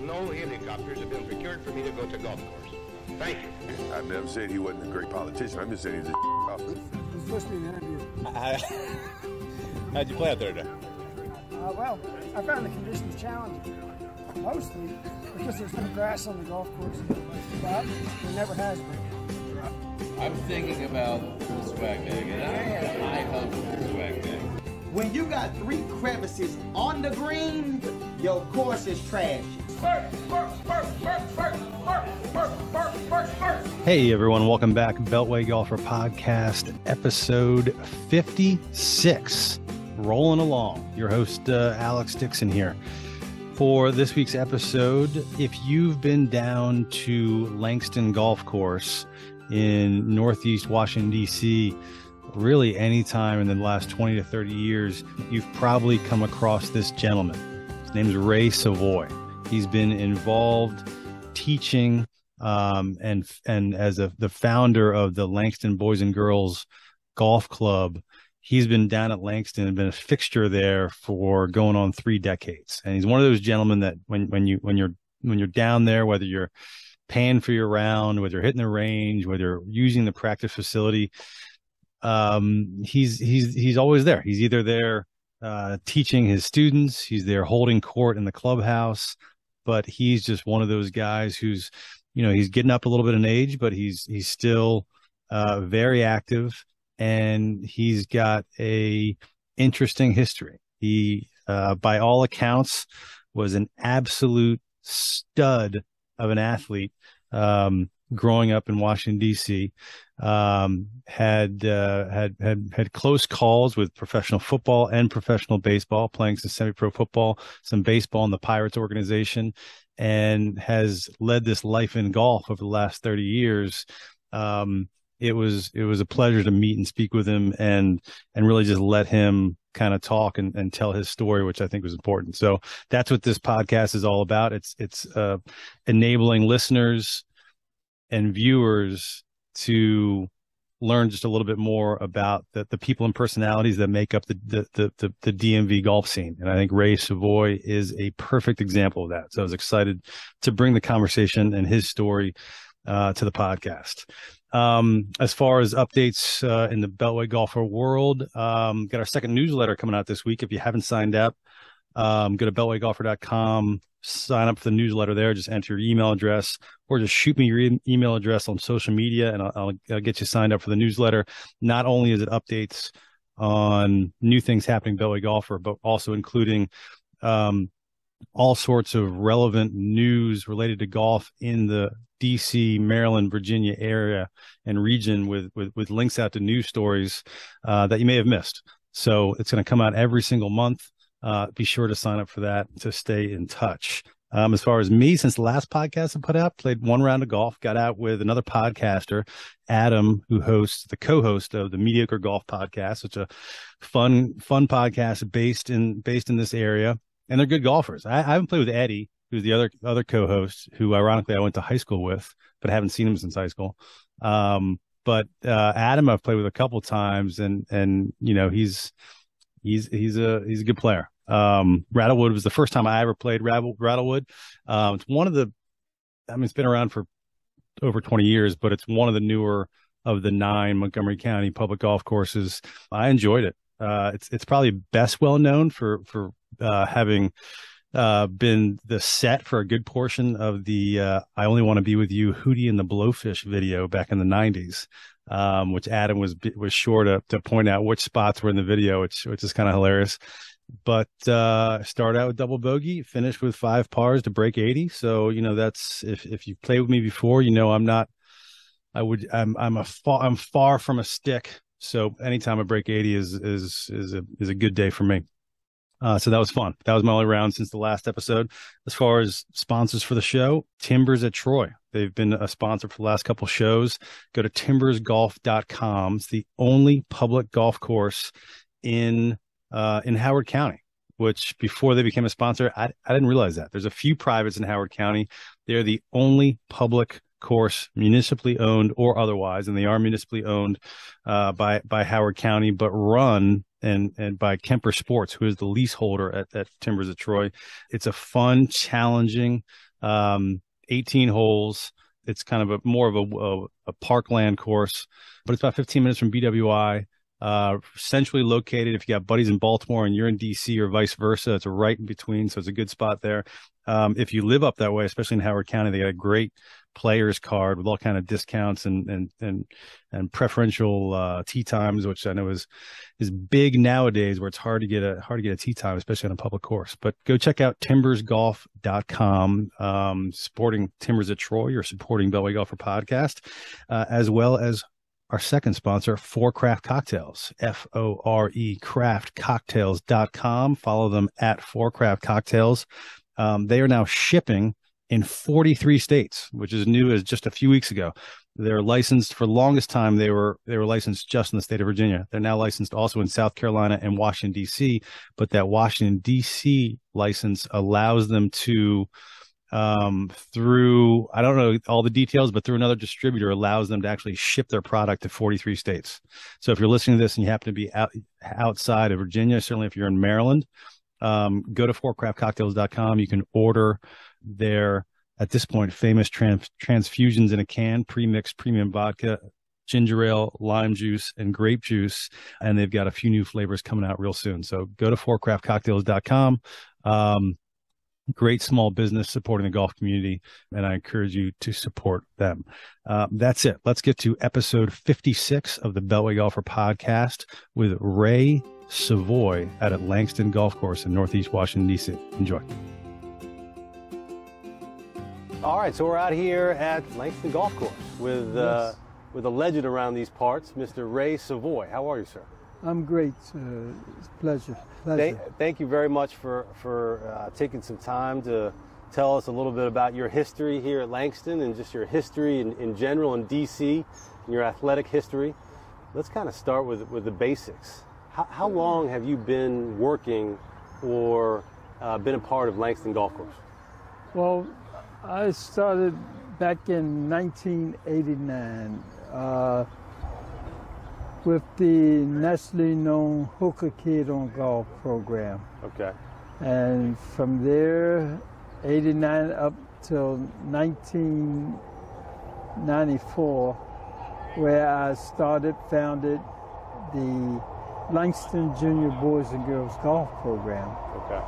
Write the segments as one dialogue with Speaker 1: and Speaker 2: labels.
Speaker 1: no helicopters have been procured for me to go to golf course. Thank you.
Speaker 2: I've never said he wasn't a great politician. I'm just saying he's a officer.
Speaker 3: I was listening to an interview.
Speaker 4: How'd you play out there today?
Speaker 3: Well, I found the conditions challenging, mostly because there's no grass on the golf course, but there never has been.
Speaker 5: I'm thinking about the swag bag, and I have high hopes for the swag bag.
Speaker 6: When you got 3 crevices on the green, your course is trash.
Speaker 7: Hey everyone, welcome back. Beltway Golfer Podcast, episode 56. Rolling along. Your host, Alex Dixon here. For this week's episode, if you've been down to Langston Golf Course in Northeast Washington, D.C., really any time in the last 20 to 30 years, you've probably come across this gentleman. His name is Ray Savoy. He's been involved teaching and as the founder of the Langston Boys and Girls Golf Club. He's been down at Langston and been a fixture there for going on 3 decades. And he's one of those gentlemen that when you're down there, whether you're paying for your round, whether you're hitting the range, whether you're using the practice facility, he's always there. He's either there teaching his students, he's there holding court in the clubhouse, but he's just one of those guys who's, he's getting up a little bit in age, but he's still very active. And he's got a interesting history. He, by all accounts, was an absolute stud of an athlete, growing up in Washington, D.C., had close calls with professional football and professional baseball, playing some semi-pro football, some baseball in the Pirates organization, and has led this life in golf over the last 30 years. It was a pleasure to meet and speak with him and really just let him kind of talk and tell his story, which I think was important. So that's what this podcast is all about. It's enabling listeners and viewers to learn just a little bit more about the people and personalities that make up the DMV golf scene. And I think Ray Savoy is a perfect example of that. So I was excited to bring the conversation and his story to the podcast. As far as updates in the Beltway golfer world, got our second newsletter coming out this week. If you haven't signed up, go to beltwaygolfer.com, sign up for the newsletter there. Just enter your email address or just shoot me your email address on social media, and I'll get you signed up for the newsletter. Not only is it updates on new things happening Beltway golfer, but also including all sorts of relevant news related to golf in the DC, Maryland, Virginia area and region with links out to news stories that you may have missed. So it's going to come out every single month. Be sure to sign up for that to stay in touch. As far as me, since the last podcast I put out, played 1 round of golf, got out with another podcaster, Adam, who hosts the co-host of the Mediocre Golf Podcast, which is a fun podcast based in this area. And they're good golfers. I haven't played with Eddie, who's the other co-host, who ironically I went to high school with, but I haven't seen him since high school. But Adam I've played with a couple times, and he's a good player. Rattlewood was the first time I ever played Rattlewood. It's one of it's been around for over 20 years, but it's one of the newer of the 9 Montgomery County public golf courses. I enjoyed it. It's probably best well known for having been the set for a good portion of the I Only Want to Be With You, Hootie and the Blowfish video back in the 90s, which Adam was sure to point out which spots were in the video, which is kind of hilarious. But start out with double bogey, finish with 5 pars to break 80. So that's if you've played with me before, I'm far from a stick. So anytime I break 80 is a good day for me. So that was fun. That was my only round since the last episode. As far as sponsors for the show, Timbers at Troy. They've been a sponsor for the last couple shows. Go to timbersgolf.com. It's the only public golf course in Howard County, which before they became a sponsor, I didn't realize that. There's a few privates in Howard County. They're the only public course, municipally owned or otherwise, and they are municipally owned by Howard County, but run and by Kemper Sports, who is the leaseholder at Timbers at Troy. It's a fun, challenging, 18 holes. It's kind of more of a parkland course, but it's about 15 minutes from BWI. Centrally located. If you got buddies in Baltimore and you're in DC or vice versa, it's right in between. So it's a good spot there. If you live up that way, especially in Howard County, they got a great players card with all kind of discounts and preferential tee times, which I know is big nowadays, where it's hard to get a tee time, especially on a public course. But go check out timbersgolf.com, supporting Timbers at Troy. You're supporting Beltway Golfer Podcast, as well as our second sponsor, Four Craft Cocktails, FORE craftcocktails.com. Follow them at Four Craft Cocktails. They are now shipping in 43 states, which is new as just a few weeks ago. They're licensed for the longest time. They were licensed just in the state of Virginia. They're now licensed also in South Carolina and Washington, D.C., but that Washington, D.C. license allows them to, through, I don't know all the details, but through another distributor, allows them to actually ship their product to 43 states. So if you're listening to this and you happen to be outside of Virginia, certainly if you're in Maryland, go to fourcraftcocktails.com. You can order their, at this point, famous transfusions in a can, pre-mixed premium vodka, ginger ale, lime juice, and grape juice. And they've got a few new flavors coming out real soon. So go to fourcraftcocktails.com. Great small business supporting the golf community, and I encourage you to support them. That's it. Let's get to episode 56 of the Beltway Golfer Podcast with Ray Savoy out at Langston Golf Course in Northeast Washington, D.C. Enjoy.
Speaker 8: All right, so we're out here at Langston Golf Course with a legend around these parts, Mr. Ray Savoy. How are you, sir?
Speaker 9: I'm great. It's a pleasure.
Speaker 8: Thank you very much for taking some time to tell us a little bit about your history here at Langston and just your history in general in D.C. and your athletic history. Let's kind of start with the basics. How long have you been working or been a part of Langston Golf Course?
Speaker 9: Well, I started back in 1989 with the nationally known Hooker Kid on Golf program.
Speaker 8: Okay.
Speaker 9: And from there, 89 up till 1994, where I founded the Langston Junior Boys and Girls Golf Program.
Speaker 8: Okay.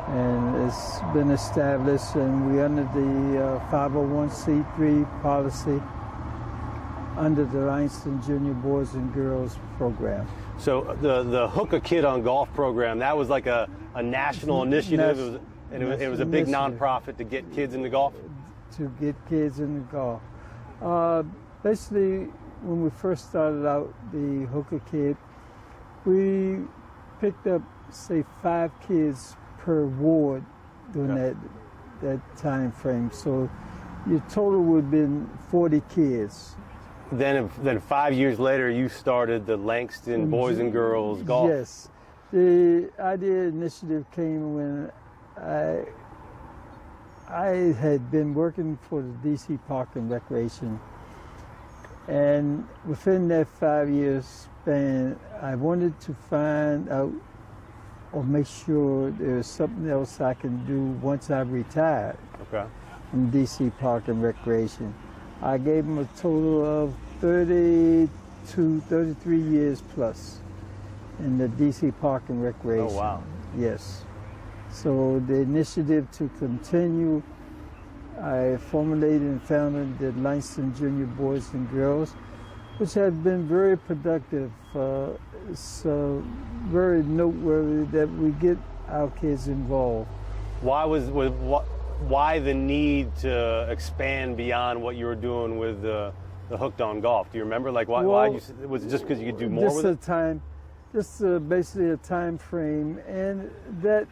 Speaker 9: And it's been established, and we're under the 501c3 policy under the Langston Junior Boys and Girls Program.
Speaker 8: So the Hooker Kid on Golf program, that was like a national initiative, it was a big nonprofit to get kids into golf?
Speaker 9: To get kids into golf. Basically, when we first started out the Hooker Kid, we picked up, say, 5 kids per ward during that time frame. So your total would have been 40 kids.
Speaker 8: Then 5 years later, you started the Langston Boys and Girls Golf.
Speaker 9: Yes. The idea initiative came when I had been working for the DC Park and Recreation. And within that 5 years span, I wanted to find out or make sure there was something else I can do once I retired from DC Park and Recreation. I gave them a total of 33 years plus in the DC Park and Recreation.
Speaker 8: Oh, wow.
Speaker 9: Yes. So the initiative to continue, I formulated and founded the Langston Junior Boys and Girls, which have been very productive. It's very noteworthy that we get our kids involved.
Speaker 8: Why the need to expand beyond what you were doing with the Hooked on Golf? Do you remember? Like, why was it just because you could do more with it?
Speaker 9: Just basically a time frame, and that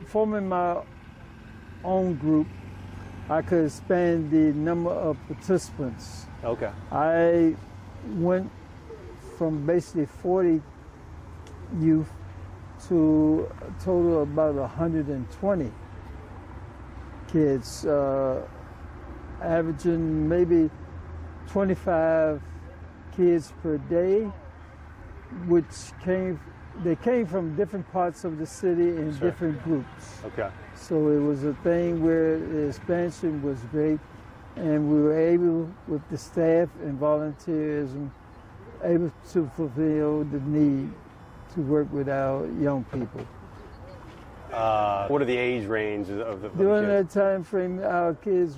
Speaker 9: forming my own group, I could expand the number of participants.
Speaker 8: Okay.
Speaker 9: I went from basically 40 youth to a total of about 120 kids, averaging maybe 25 kids per day, which came they came from different parts of the city in different groups.
Speaker 8: Okay.
Speaker 9: So it was a thing where the expansion was great, and we were able, with the staff and volunteerism, able to fulfill the need to work with our young people.
Speaker 8: What are the age ranges of the
Speaker 9: During
Speaker 8: kids?
Speaker 9: that time frame, our kids'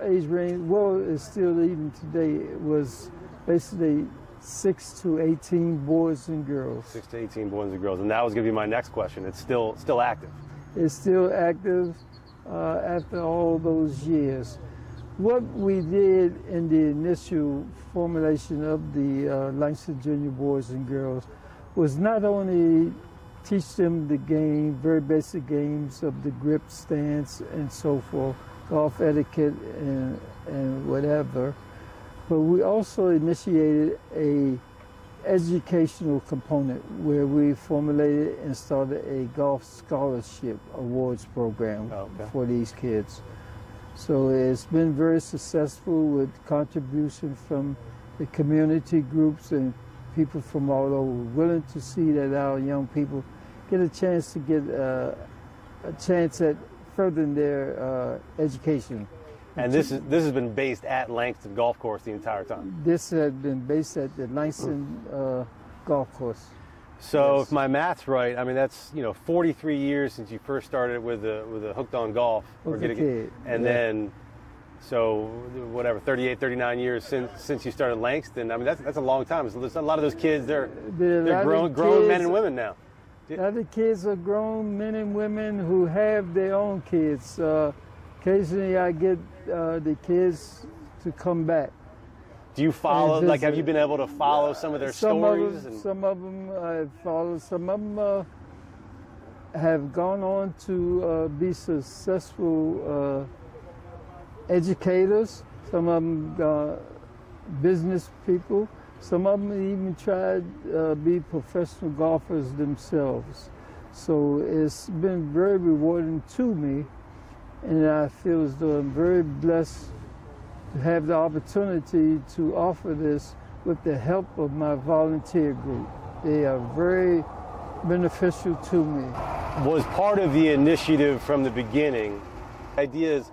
Speaker 9: age range, well, it's still even today, it was basically 6 to 18 boys and girls.
Speaker 8: 6 to 18 boys and girls, and that was going to be my next question. It's still active.
Speaker 9: It's still active after all those years. What we did in the initial formulation of the Langston Junior Boys and Girls was not only teach them the game, very basic games of the grip, stance, and so forth, golf etiquette and whatever, but we also initiated a educational component where we formulated and started a golf scholarship awards program for these kids. So it's been very successful with contribution from the community groups and people from all over, willing to see that our young people get a chance to get a chance at furthering their education.
Speaker 8: And this has been based at Langston Golf Course the entire time?
Speaker 9: This has been based at the Langston Golf Course.
Speaker 8: So
Speaker 9: Yes.
Speaker 8: if my math's right, I mean that's 43 years since you first started with the Hooked on Golf,
Speaker 9: As a kid,
Speaker 8: and
Speaker 9: yeah.
Speaker 8: then so whatever 38, 39 years since you started Langston. I mean that's a long time. So there's a lot of those kids they're grown men and women now.
Speaker 9: The other kids are grown men and women who have their own kids. Occasionally I get the kids to come back.
Speaker 8: Do you follow? Like, have you been able to follow some of their stories?
Speaker 9: Some of them I've followed. Some of them have gone on to be successful educators. Some of them business people. Some of them even tried to be professional golfers themselves. So it's been very rewarding to me, and I feel as though I'm very blessed to have the opportunity to offer this with the help of my volunteer group. They are very beneficial to me.
Speaker 8: Was part of the initiative from the beginning. The idea is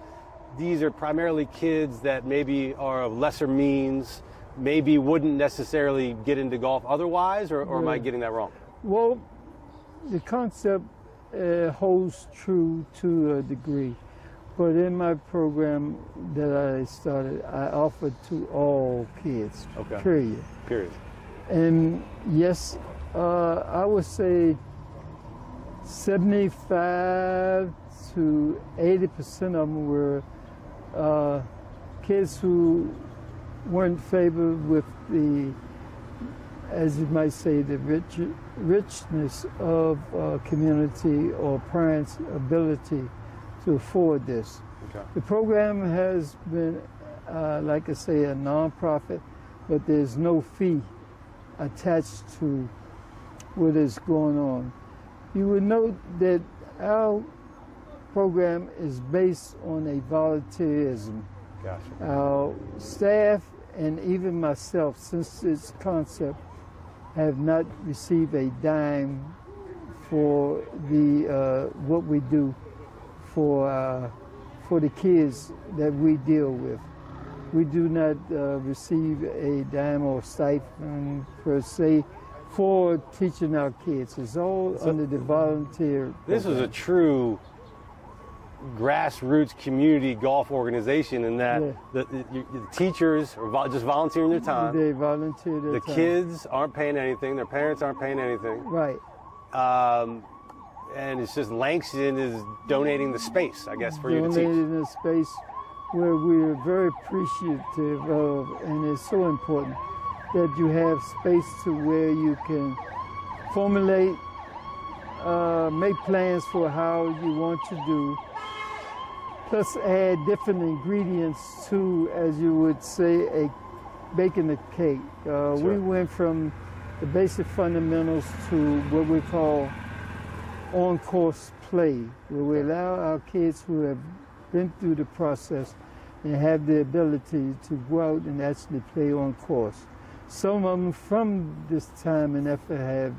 Speaker 8: these are primarily kids that maybe are of lesser means, maybe wouldn't necessarily get into golf otherwise, or am I getting that wrong?
Speaker 9: Well, the concept holds true to a degree. But in my program that I started, I offered to all kids, period. And yes, I would say 75 to 80% of them were kids who weren't favored with the, as you might say, the richness of community or parents' ability to afford this. The program has been, like I say, a nonprofit, but there's no fee attached to what is going on. You would note that our program is based on a volunteerism. Our staff and even myself, since its concept, have not received a dime for the what we do for the kids that we deal with. We do not receive a dime or stipend per se for teaching our kids. It's all under the volunteer.
Speaker 8: This is a true grassroots community golf organization in that the teachers are just volunteering their time.
Speaker 9: They volunteer their time.
Speaker 8: The kids aren't paying anything. Their parents aren't paying anything.
Speaker 9: Right.
Speaker 8: And it's just Langston is donating the space, I guess, for you to teach.
Speaker 9: Donating the space where we're very appreciative of, and it's so important that you have space to where you can formulate, make plans for how you want to do, plus add different ingredients to, as you would say, baking a cake. We went from the basic fundamentals to what we call on-course play, where we allow our kids who have been through the process and have the ability to go out and actually play on course. Some of them from this time and effort have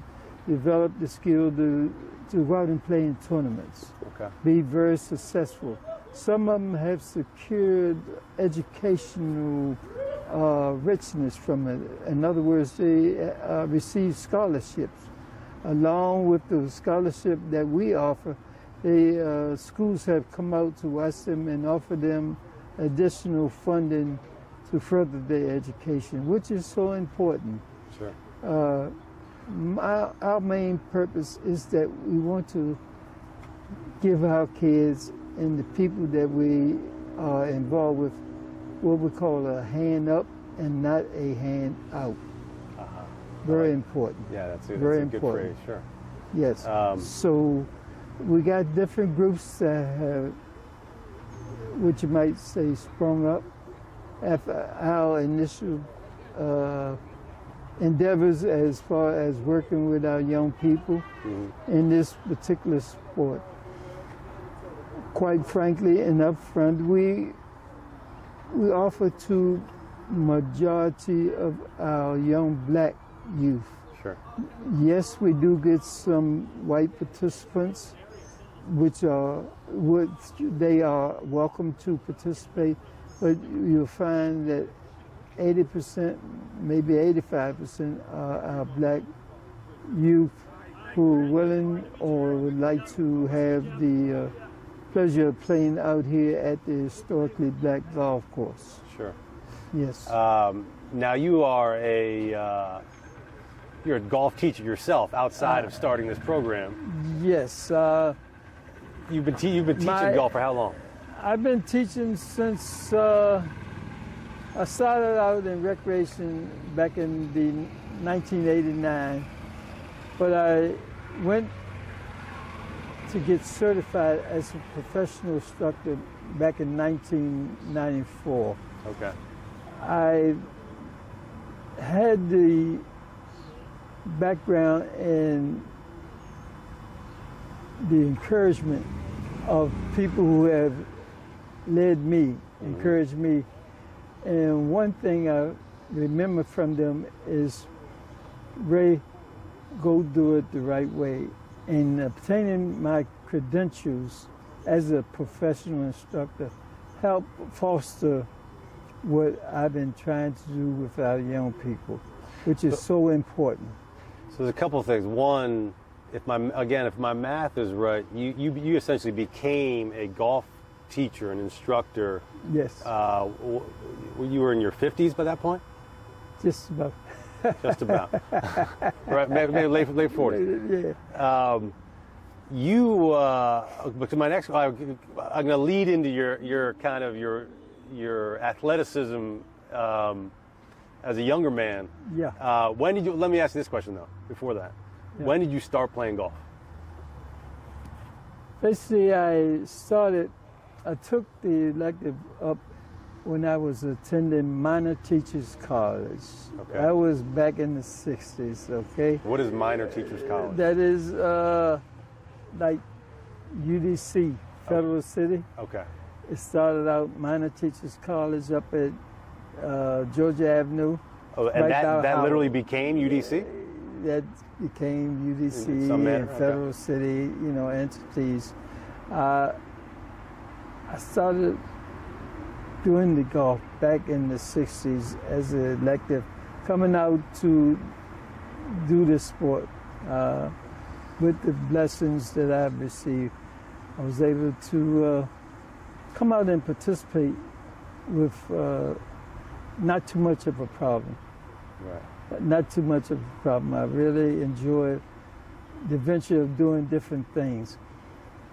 Speaker 9: develop the skill to go out and play in tournaments,
Speaker 8: Okay.
Speaker 9: be very successful. Some of them have secured educational richness from it. In other words, they receive scholarships. Along with the scholarship that we offer, the schools have come out to us and offer them additional funding to further their education, which is so important.
Speaker 8: Sure.
Speaker 9: Our main purpose is that we want to give our kids and the people that we are involved with what we call a hand up and not a hand out. Very important.
Speaker 8: Yeah, that's a
Speaker 9: Very
Speaker 8: good
Speaker 9: important.
Speaker 8: phrase, sure.
Speaker 9: Yes. So we got different groups that have, what you might say, sprung up after our initial endeavors as far as working with our young people in this particular sport. Quite frankly and upfront, we offer to majority of our young black youth.
Speaker 8: Sure.
Speaker 9: Yes, we do get some white participants, they are welcome to participate, but you'll find that 80%, maybe 85% are our black youth who are willing or would like to have the pleasure of playing out here at the historically black golf course.
Speaker 8: Sure.
Speaker 9: Yes.
Speaker 8: Now you are you're a golf teacher yourself outside of starting this program.
Speaker 9: Yes.
Speaker 8: You've been teaching golf for how long?
Speaker 9: I've been teaching since I started out in recreation back in the 1989, but I went to get certified as a professional instructor back in 1994.
Speaker 8: Okay.
Speaker 9: I had the background and the encouragement of people who have led me, encouraged me. And one thing I remember from them is, Ray, go do it the right way. In obtaining my credentials as a professional instructor, help foster what I've been trying to do with our young people, which is so important.
Speaker 8: So there's a couple of things. One, if my math is right, you essentially became a golf teacher, an instructor.
Speaker 9: Yes.
Speaker 8: You were in your 50s by that point?
Speaker 9: Just about.
Speaker 8: Just about. Right, maybe late 40s.
Speaker 9: Yeah.
Speaker 8: But to my next, I'm going to lead into your kind of your athleticism as a younger man.
Speaker 9: Yeah.
Speaker 8: When did you? Let me ask you this question though. Before that, when did you start playing golf?
Speaker 9: Basically, I took the elective up when I was attending Minor Teachers College.
Speaker 8: Okay.
Speaker 9: That was back in the 60s, okay?
Speaker 8: What is Minor Teachers College?
Speaker 9: That is like UDC, Federal City.
Speaker 8: Okay.
Speaker 9: It started out Minor Teachers College up at Georgia Avenue.
Speaker 8: Oh, and
Speaker 9: right
Speaker 8: that literally became UDC?
Speaker 9: That became UDC
Speaker 8: In some manner,
Speaker 9: and Federal City, entities. I started doing the golf back in the 60s as an elective, coming out to do this sport. With the blessings that I've received, I was able to come out and participate with not too much of a problem.
Speaker 8: Right.
Speaker 9: Not too much of a problem. I really enjoyed the venture of doing different things.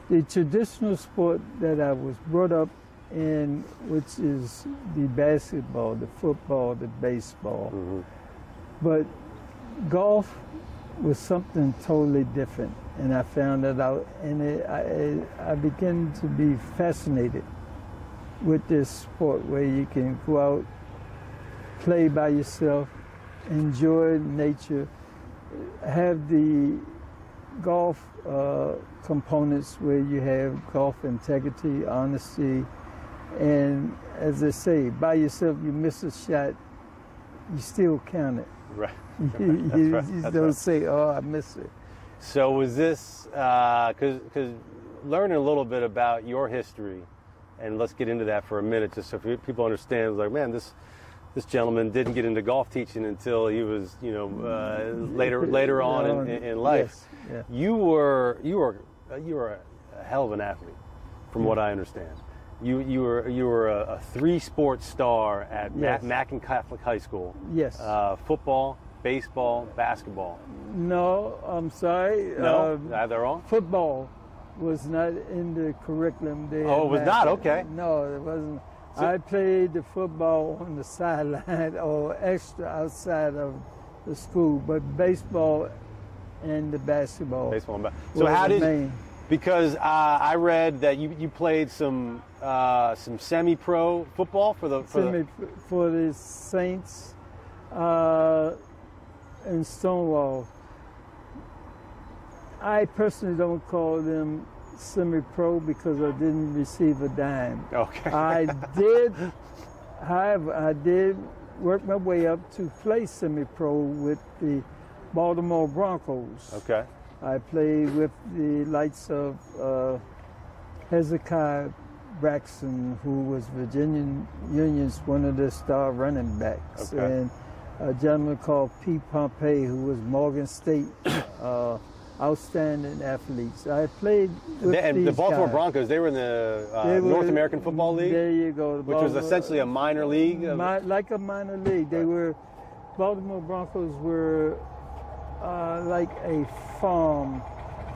Speaker 9: The traditional sport that I was brought up in, which is the basketball, the football, the baseball.
Speaker 8: Mm-hmm.
Speaker 9: But golf was something totally different, and I found that out, and I began to be fascinated with this sport where you can go out, play by yourself, enjoy nature, have the golf components where you have golf integrity, honesty, and as they say, by yourself, you miss a shot, you still count it.
Speaker 8: Right.
Speaker 9: You don't say, oh, I missed it.
Speaker 8: So was this, because learning a little bit about your history, and let's get into that for a minute, just so people understand, like, man, this gentleman didn't get into golf teaching until he was, later on in life.
Speaker 9: Yes. Yeah.
Speaker 8: You were a hell of an athlete, from what I understand. You were a 3-sport star at
Speaker 9: Yes.
Speaker 8: Mackin Catholic High School.
Speaker 9: Yes.
Speaker 8: Football, baseball, basketball.
Speaker 9: No, I'm sorry.
Speaker 8: No, they're wrong.
Speaker 9: Football was not in the curriculum there.
Speaker 8: Oh, it was not? Okay.
Speaker 9: No, it wasn't.
Speaker 8: So-
Speaker 9: I played the football on the sideline or extra outside of the school, but baseball and the basketball.
Speaker 8: Baseball and So
Speaker 9: were
Speaker 8: how
Speaker 9: the
Speaker 8: did?
Speaker 9: main.
Speaker 8: Because I read that you played some semi-pro football for the
Speaker 9: For the Saints and Stonewall. I personally don't call them semi-pro because I didn't receive a dime.
Speaker 8: Okay.
Speaker 9: I did, however, I did work my way up to play semi-pro with the Baltimore Broncos.
Speaker 8: Okay.
Speaker 9: I played with the likes of Hezekiah Braxton, who was Virginia Union's one of the star running backs,
Speaker 8: Okay.
Speaker 9: and a gentleman called Pete Pompey, who was Morgan State outstanding athletes. I played with
Speaker 8: And
Speaker 9: these
Speaker 8: the Baltimore
Speaker 9: guys.
Speaker 8: Broncos, they were in the
Speaker 9: They were-
Speaker 8: North American Football League,
Speaker 9: There you go. the
Speaker 8: which was
Speaker 9: Baltimore-
Speaker 8: essentially a minor league.
Speaker 9: like a minor league. They were, Baltimore Broncos were like a farm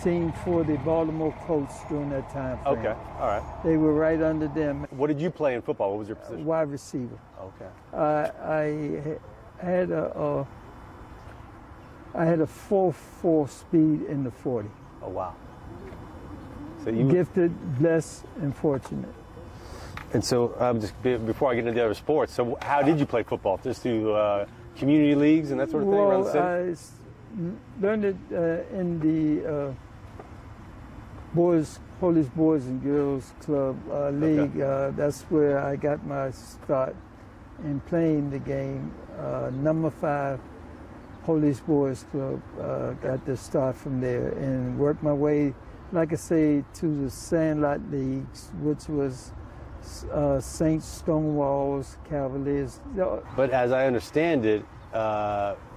Speaker 9: team for the Baltimore Colts during that time frame.
Speaker 8: Okay. All right.
Speaker 9: They were right under them.
Speaker 8: What did you play in football? What was your position?
Speaker 9: Wide receiver.
Speaker 8: Okay.
Speaker 9: I had a 4.4 speed in the 40.
Speaker 8: Oh wow. So you
Speaker 9: Gifted, blessed, and fortunate.
Speaker 8: And so, before I get into the other sports, so how did you play football? Just through community leagues and that sort of thing around the city?
Speaker 9: I learned it in the Police Boys and Girls Club League. That's where I got my start in playing the game. Number 5 Police Boys Club got the start from there and worked my way, like I say, to the Sandlot Leagues, which was Saints, Stonewalls, Cavaliers.
Speaker 8: But as I understand it,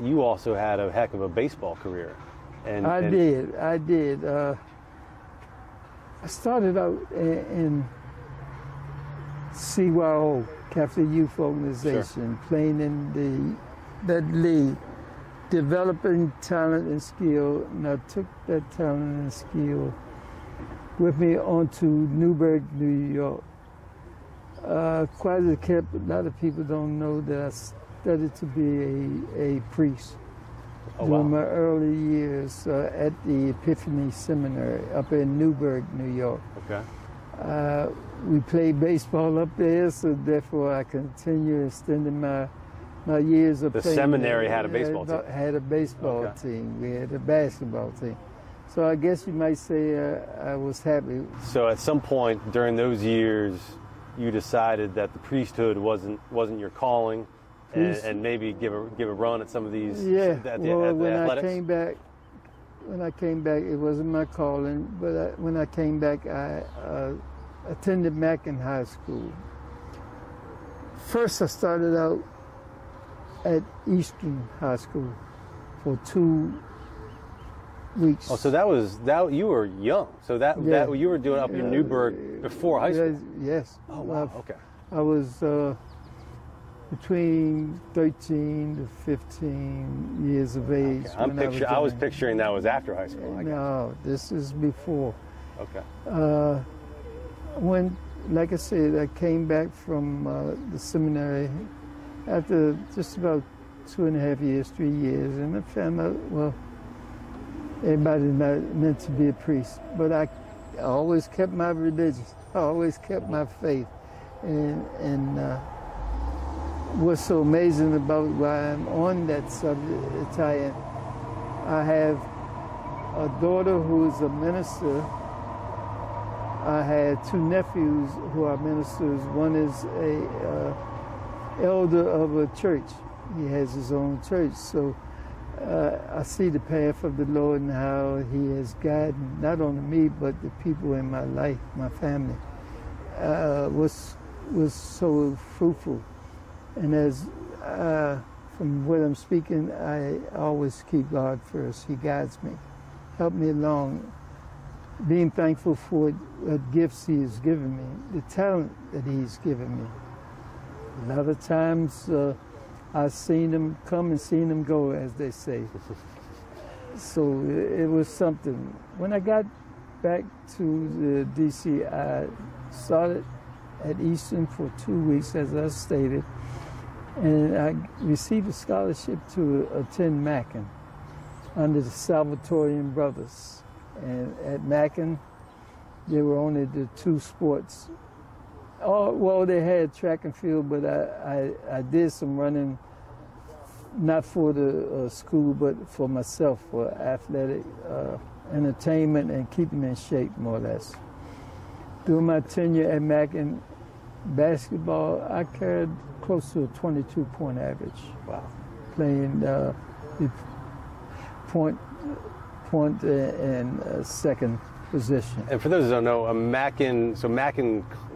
Speaker 8: you also had a heck of a baseball career.
Speaker 9: I did. I started out in CYO, Catholic Youth Organization, playing in that league, developing talent and skill, and I took that talent and skill with me onto Newburgh, New York. Quite a lot of people don't know that I studied to be a priest during my early years at the Epiphany Seminary up in Newburgh, New York.
Speaker 8: Okay.
Speaker 9: We played baseball up there, so therefore I continue extending my years of
Speaker 8: The
Speaker 9: playing.
Speaker 8: seminary had a baseball team.
Speaker 9: Had a baseball team. We had a basketball team. So I guess you might say I was happy.
Speaker 8: So at some point during those years, you decided that the priesthood wasn't your calling, and maybe give a run at some of these.
Speaker 9: Yeah. When
Speaker 8: athletics?
Speaker 9: I came back, it wasn't my calling. But when I came back, I attended Mackin High School. First, I started out at Eastern High School for 2 weeks.
Speaker 8: Oh, so you were young. So that you were doing up in Newburgh before high school.
Speaker 9: Yes.
Speaker 8: Oh wow. Okay.
Speaker 9: I was between 13 to 15 years of age.
Speaker 8: Okay. I was picturing that was after high school.
Speaker 9: No, this is before.
Speaker 8: Okay.
Speaker 9: When, like I said, I came back from the seminary after just about 2.5 years, 3 years, and I found out, well, everybody's not meant to be a priest. But I always kept my religion. I always kept my faith. And what's so amazing about why I'm on that subject, Italian, I have a daughter who is a minister. I had 2 nephews who are ministers. One is a elder of a church. He has his own church. So I see the path of the Lord and how He has guided not only me but the people in my life, my family, was so fruitful. And as from what I'm speaking, I always keep God first. He guides me, help me along. Being thankful for what gifts He has given me, the talent that He's given me. A lot of times I've seen Him come and seen Him go, as they say. So it was something. When I got back to the DC, I started at Eastern for 2 weeks, as I stated, and I received a scholarship to attend Mackin under the Salvatorian Brothers. And at Mackin, there were only the two sports. Oh, well, they had track and field, but I did some running, not for the school, but for myself, for athletic entertainment and keeping in shape, more or less. During my tenure at Mackin, basketball, I carried close to a 22-point average. Wow. Playing the point and second position.
Speaker 8: And for those who don't know, Mackin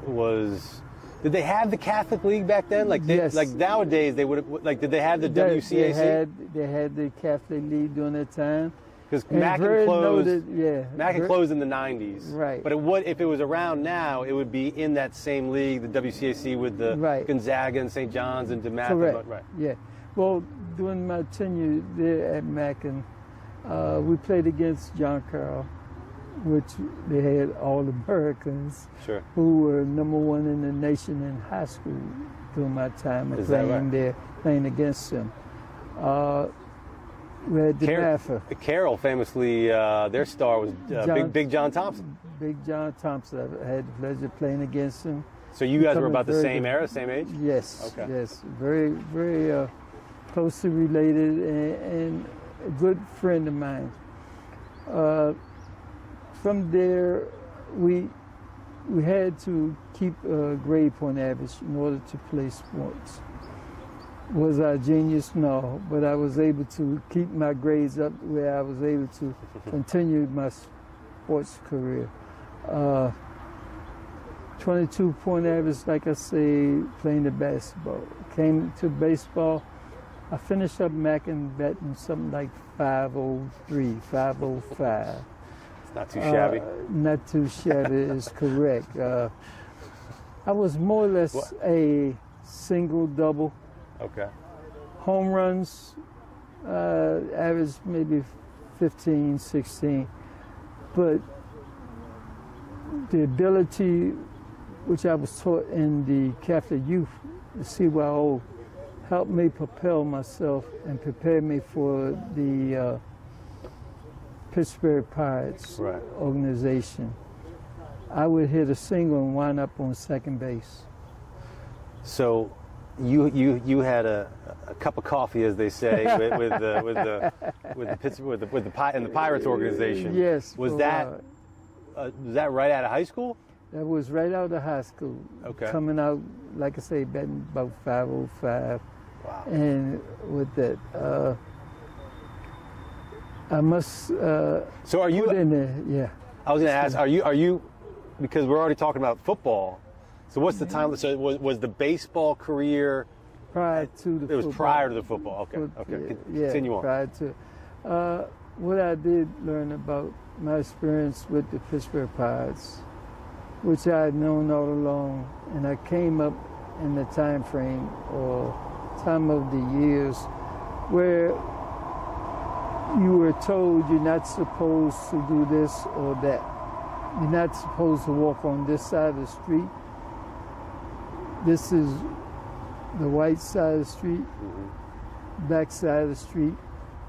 Speaker 8: was. Did they have the Catholic League back then?
Speaker 9: Yes.
Speaker 8: Like nowadays, they would have. Like, did they have the WCAC?
Speaker 9: They had the Catholic League during that time.
Speaker 8: Because Mackin closed.
Speaker 9: Mackin
Speaker 8: closed in the '90s.
Speaker 9: Right.
Speaker 8: But if it was around now, it would be in that same league, the WCAC, with the Gonzaga and St. John's and DeMatha.
Speaker 9: Correct.
Speaker 8: Right.
Speaker 9: Yeah. Well, during my tenure there at Mackin, we played against John Carroll, which they had All-Americans,
Speaker 8: sure,
Speaker 9: who were #1 in the nation in high school during my time of playing there, playing against them. We had DeMatha.
Speaker 8: Carroll famously, their star was Big John Thompson.
Speaker 9: Big John Thompson. I had the pleasure of playing against him.
Speaker 8: So you guys were about the same era, same age?
Speaker 9: Yes.
Speaker 8: Okay.
Speaker 9: Yes. Very, very closely related and a good friend of mine. From there, we had to keep a grade point average in order to play sports. Was I a genius? No, but I was able to keep my grades up where I was able to continue my sports career. 22-point average, like I say, playing the basketball. Came to baseball. I finished up Mackin batting something like 503, 505.
Speaker 8: It's not too shabby.
Speaker 9: Not too shabby is correct. I was more or less a single-double.
Speaker 8: Okay.
Speaker 9: Home runs, average maybe 15, 16. But the ability, which I was taught in the Catholic youth, the CYO, helped me propel myself and prepare me for the Pittsburgh Pirates organization. I would hit a single and wind up on second base.
Speaker 8: So you had a cup of coffee, as they say, with the Pirates organization.
Speaker 9: Yes.
Speaker 8: Was that right out of high school?
Speaker 9: That was right out of high school.
Speaker 8: Okay.
Speaker 9: Coming out, like I say, batting about 505.
Speaker 8: Wow.
Speaker 9: And with that, I must.
Speaker 8: So are you
Speaker 9: put in there? Yeah.
Speaker 8: I was going to ask, are you? Because we're already talking about football. So what's the time? So was the baseball career
Speaker 9: prior to the football?
Speaker 8: It was prior to the football. Okay. Okay. Continue on.
Speaker 9: Prior to. What I did learn about my experience with the Pittsburgh Pirates, which I had known all along, and I came up in the time frame or time of the years where you were told you're not supposed to do this or that. You're not supposed to walk on this side of the street. This is the white side of the street, back side of the street.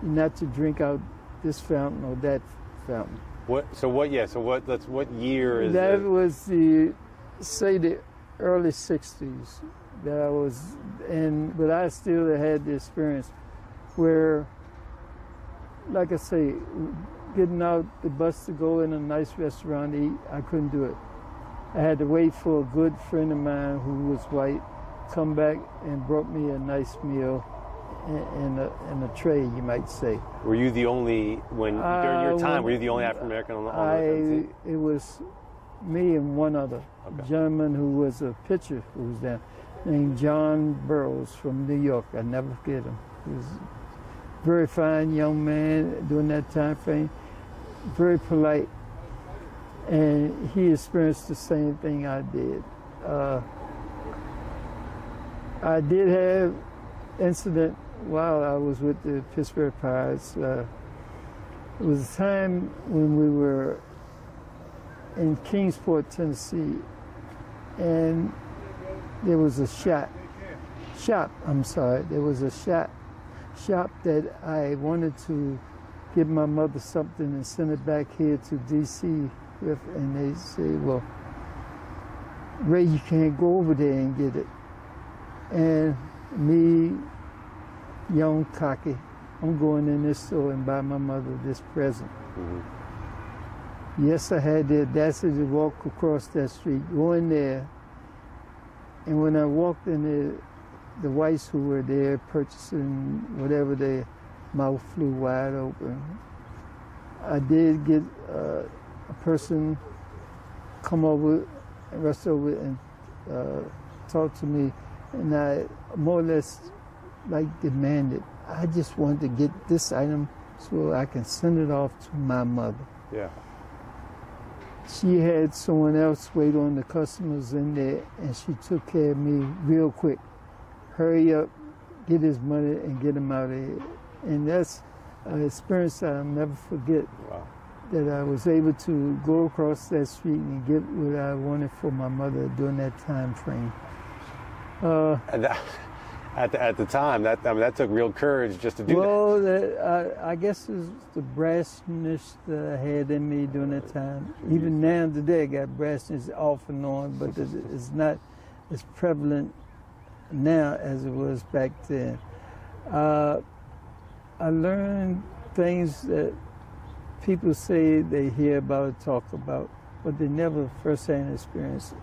Speaker 9: You're not to drink out this fountain or that fountain.
Speaker 8: What year is
Speaker 9: that?
Speaker 8: That
Speaker 9: was the early 60s that I was in, but I still had the experience where, like I say, getting out the bus to go in a nice restaurant to eat, I couldn't do it. I had to wait for a good friend of mine who was white, come back and brought me a nice meal in a tray, you might say.
Speaker 8: Were you the only, during your time, were you the only African American on the team?
Speaker 9: It was me and one other gentleman who was a pitcher who was there, named John Burroughs from New York. I never forget him. He was a very fine young man during that time frame, very polite, and he experienced the same thing I did. I did have incident while I was with the Pittsburgh Pirates. It was a time when we were in Kingsport, Tennessee, and there was a shop that I wanted to give my mother something and send it back here to D.C. with, and they said, well, Ray, you can't go over there and get it. And me, young cocky, I'm going in this store and buy my mother this present. Yes, I had the audacity to walk across that street, go in there, and when I walked in there, the whites who were there purchasing whatever, their mouth flew wide open. I did get a person come over, rush over and talk to me, and I more or less like demanded, I just wanted to get this item so I can send it off to my mother.
Speaker 8: Yeah.
Speaker 9: She had someone else wait on the customers in there, and she took care of me real quick. Hurry up, get his money, and get him out of here. And that's an experience I'll never forget.
Speaker 8: Wow.
Speaker 9: That I was able to go across that street and get what I wanted for my mother during that time frame.
Speaker 8: And that, at the time, that took real courage just to do that.
Speaker 9: Well, I guess it was the brashness that I had in me during that time. Even now today, I got brashness off and on, but it's not as prevalent now as it was back then. I learned things that people say they hear about or talk about, but they never firsthand experience it.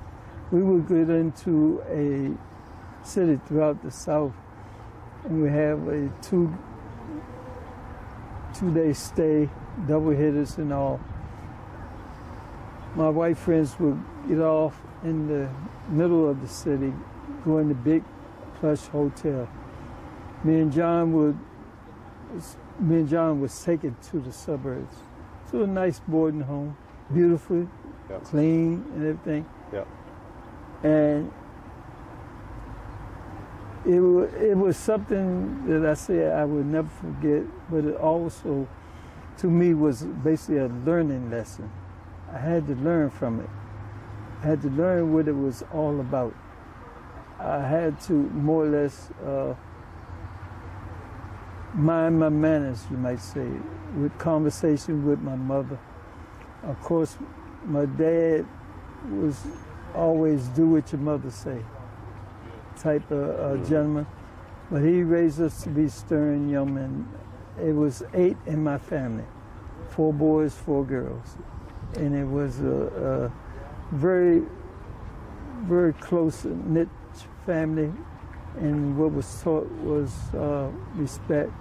Speaker 9: We would get into a city throughout the South, and we have a two-day stay, double hitters and all. My white friends would get off in the middle of the city, go in the big plush hotel. Me and John was taken to the suburbs, to a nice boarding home, beautiful, clean and everything.
Speaker 8: Yep.
Speaker 9: And it was something that I said I would never forget, but it also, to me, was basically a learning lesson. I had to learn from it. I had to learn what it was all about. I had to more or less mind my manners, you might say, with conversation with my mother. Of course, my dad was always do what your mother say type of gentleman, but he raised us to be stern young men. It was 8 in my family, 4 boys, 4 girls, and it was a very, very close-knit family, and what was taught was respect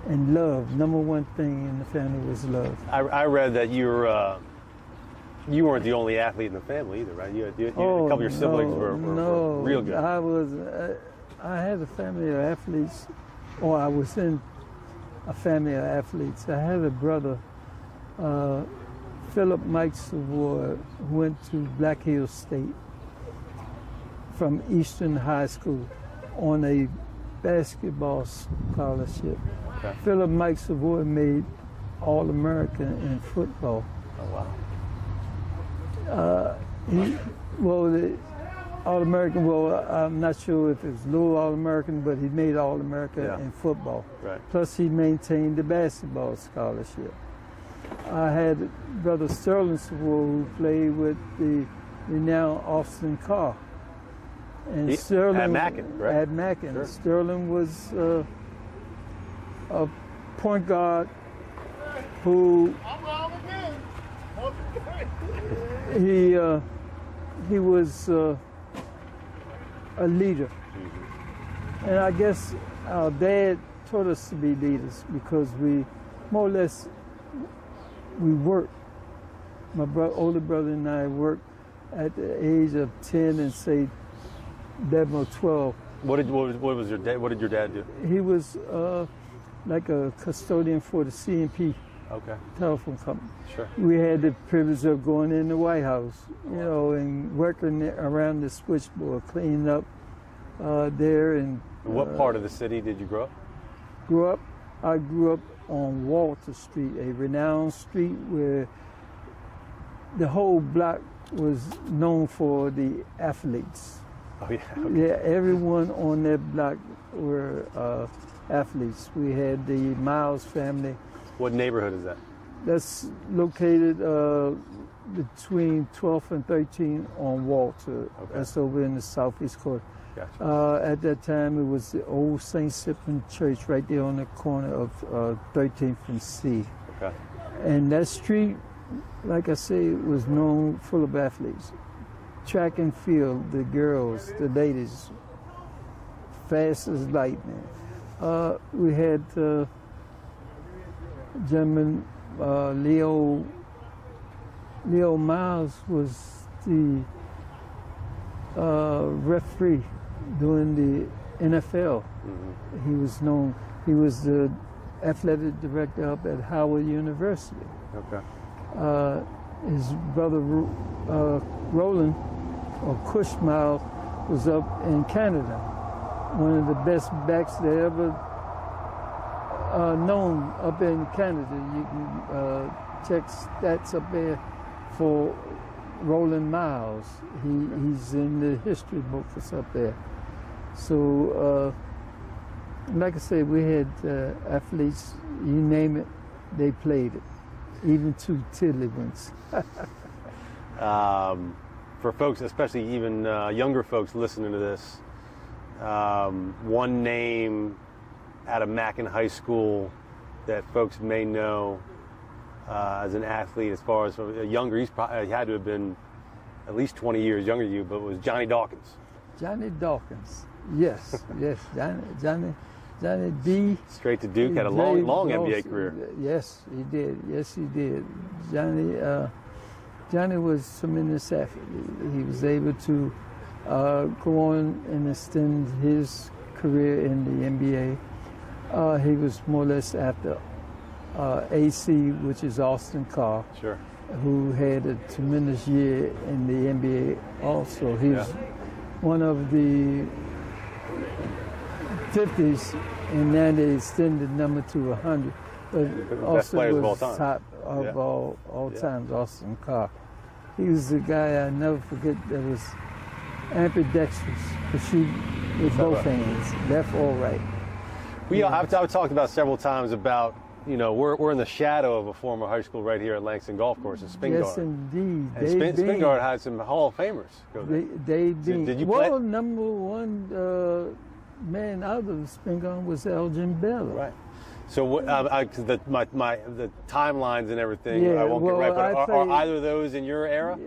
Speaker 9: and love. Number one thing in the family was love.
Speaker 8: I read that you weren't the only athlete in the family either, right? You had a couple of your siblings were real good.
Speaker 9: I had a family of athletes, or I was in a family of athletes. I had a brother, Philip Mike Savoy, who went to Black Hills State from Eastern High School on a basketball scholarship. Okay. Philip Mike Savoy made All-American in football.
Speaker 8: Oh, wow.
Speaker 9: The All-American, I'm not sure if it's low All-American, but he made All-American in football.
Speaker 8: Right.
Speaker 9: Plus, he maintained the basketball scholarship. I had brother Sterling Savoy, who played with the renowned Austin Carr. And Sterling
Speaker 8: at Mackin, right?
Speaker 9: At Mackin. Sure. Sterling was a point guard who he was a leader. Mm-hmm. And I guess our dad taught us to be leaders because we, more or less, we worked. My older brother and I worked at the age of 10 and say 11 or 12.
Speaker 8: What did your dad do?
Speaker 9: He was like a custodian for the CNP telephone company.
Speaker 8: Sure.
Speaker 9: We had the privilege of going in the White House, you know, and working around the switchboard, cleaning up there. And
Speaker 8: what part of the city did you grow up?
Speaker 9: I grew up on Walter Street, a renowned street where the whole block was known for the athletes.
Speaker 8: Oh, yeah. Okay.
Speaker 9: Yeah, everyone on that block were athletes. We had the Miles family.
Speaker 8: What neighborhood is that?
Speaker 9: That's located between 12th and 13th on Walter.
Speaker 8: Okay.
Speaker 9: That's over in the southeast quarter.
Speaker 8: Gotcha.
Speaker 9: At that time, it was the old St. Cyprian Church right there on the corner of 13th and C.
Speaker 8: Okay.
Speaker 9: And that street, like I say, was known full of athletes. Track and field, the girls, the ladies, fast as lightning. We had gentleman Leo Miles was the referee during the NFL. Mm-hmm. He was known. He was the athletic director up at Howard University.
Speaker 8: Okay.
Speaker 9: His brother Roland, or Kushmile, was up in Canada. One of the best backs they ever known up in Canada. You can check stats up there for Roland Miles. He's in the history books up there. So, like I said, we had athletes, you name it, they played it. Even two tiddlywinks.
Speaker 8: For folks, especially even younger folks listening to this, one name out of Mackin High School that folks may know as an athlete, as far as younger, he's probably had to have been at least 20 years younger than you, but it was Johnny Dawkins.
Speaker 9: Johnny Dawkins, yes, yes, Johnny D.
Speaker 8: Straight to Duke, had a long NBA career.
Speaker 9: Yes, he did. Yes, he did. Johnny was a tremendous athlete. He was able to go on and extend his career in the NBA. He was more or less after AC, which is Austin Carr,
Speaker 8: sure,
Speaker 9: who had a tremendous year in the NBA also. He was one of the 50s, and then they extended the number to 100. But also was top of all times, Austin Carr. He was the guy I never forget that was ambidextrous, could shoot with both hands, left or right.
Speaker 8: I've talked about several times about, you know, we're in the shadow of a former high school right here at Langston Golf Course in Spingard.
Speaker 9: Yes, indeed.
Speaker 8: And Spingard had some Hall of Famers go there. Did you play?
Speaker 9: Well, number one man out of Spingard was Elgin Baylor.
Speaker 8: Right. So the timelines and everything, I won't get right, but are either of those in your era?